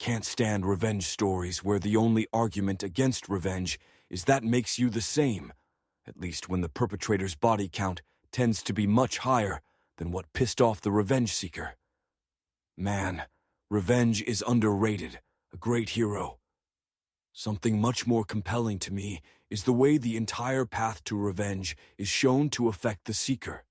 can't stand revenge stories where the only argument against revenge is that makes you the same, at least when the perpetrator's body count tends to be much higher than what pissed off the revenge seeker. Man, revenge is underrated, a great hero. Something much more compelling to me is the way the entire path to revenge is shown to affect the seeker.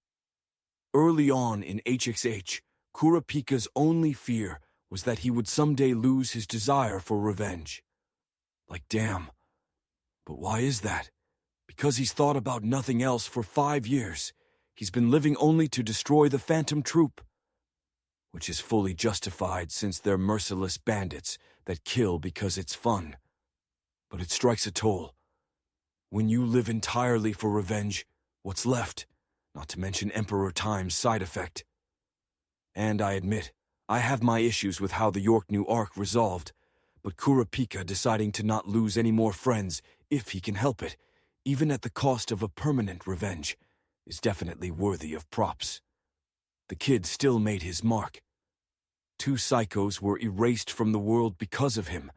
Early on in HXH, Kurapika's only fear was that he would someday lose his desire for revenge. Like, damn. But why is that? Because he's thought about nothing else for 5 years. He's been living only to destroy the Phantom Troop. Which is fully justified since they're merciless bandits that kill because it's fun. But it strikes a toll. When you live entirely for revenge, what's left? Not to mention Emperor Time's side effect. And I admit, I have my issues with how the York New arc resolved, but Kurapika deciding to not lose any more friends if he can help it, even at the cost of a permanent revenge, is definitely worthy of props. The kid still made his mark. 2 psychos were erased from the world because of him,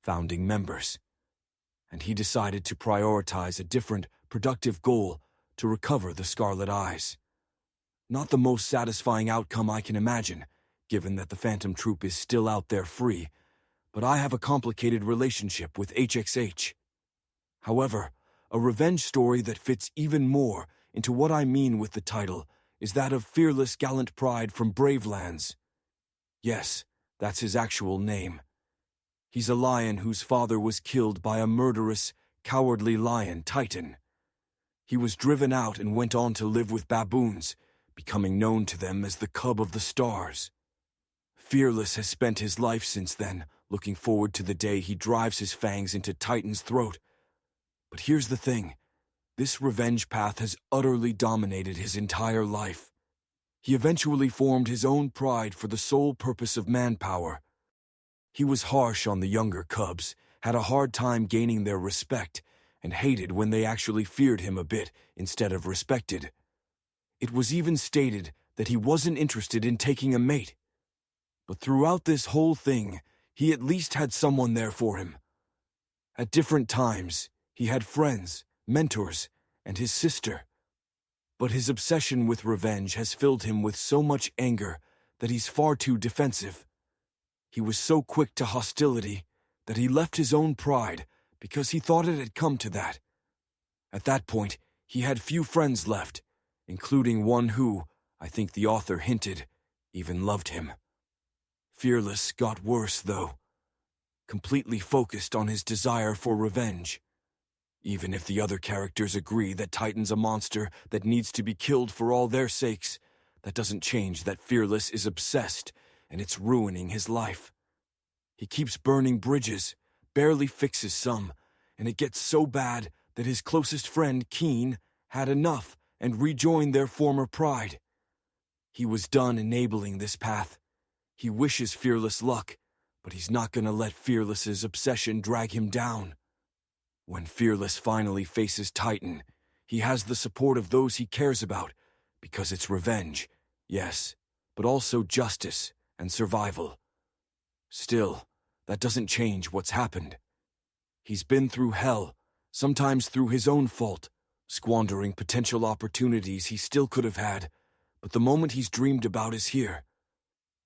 founding members. And he decided to prioritize a different, productive goal to recover the Scarlet Eyes. Not the most satisfying outcome I can imagine, given that the Phantom Troop is still out there free, but I have a complicated relationship with HXH. However, a revenge story that fits even more into what I mean with the title is that of fearless gallant pride from Bravelands. Yes, that's his actual name. He's a lion whose father was killed by a murderous, cowardly lion, Titan. He was driven out and went on to live with baboons, becoming known to them as the Cub of the Stars. Fearless has spent his life since then, looking forward to the day he drives his fangs into Titan's throat. But here's the thing. This revenge path has utterly dominated his entire life. He eventually formed his own pride for the sole purpose of manpower. He was harsh on the younger cubs, had a hard time gaining their respect, and hated when they actually feared him a bit instead of respected. It was even stated that he wasn't interested in taking a mate. But throughout this whole thing, he at least had someone there for him. At different times, he had friends, mentors, and his sister. But his obsession with revenge has filled him with so much anger that he's far too defensive. He was so quick to hostility that he left his own pride because he thought it had come to that. At that point, he had few friends left, including one who, I think the author hinted, even loved him. Fearless got worse, though. Completely focused on his desire for revenge. Even if the other characters agree that Titan's a monster that needs to be killed for all their sakes, that doesn't change that Fearless is obsessed, and it's ruining his life. He keeps burning bridges, barely fixes some, and it gets so bad that his closest friend, Keen, had enough and rejoined their former pride. He was done enabling this path. He wishes Fearless luck, but he's not gonna let Fearless's obsession drag him down. When Fearless finally faces Titan, he has the support of those he cares about, because it's revenge, yes, but also justice and survival. Still, that doesn't change what's happened. He's been through hell, sometimes through his own fault, squandering potential opportunities he still could have had, but the moment he's dreamed about is here.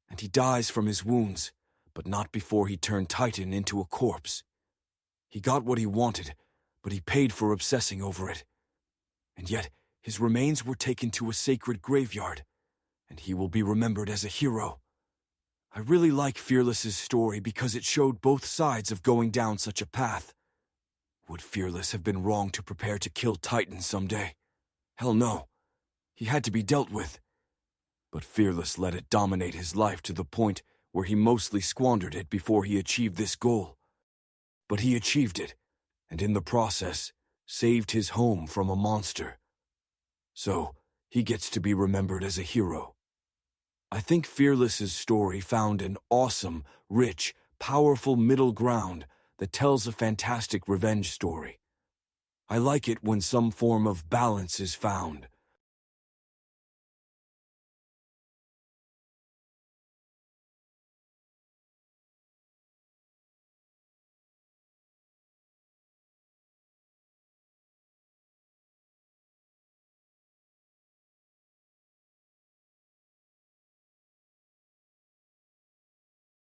And he dies from his wounds, but not before he turned Titan into a corpse. He got what he wanted, but he paid for obsessing over it. And yet, his remains were taken to a sacred graveyard, and he will be remembered as a hero. I really like Fearless's story because it showed both sides of going down such a path. Would Fearless have been wrong to prepare to kill Titan someday? Hell no. He had to be dealt with. But Fearless let it dominate his life to the point where he mostly squandered it before he achieved this goal. But he achieved it, and in the process, saved his home from a monster. So, he gets to be remembered as a hero. I think Fearless's story found an awesome, rich, powerful middle ground that tells a fantastic revenge story. I like it when some form of balance is found,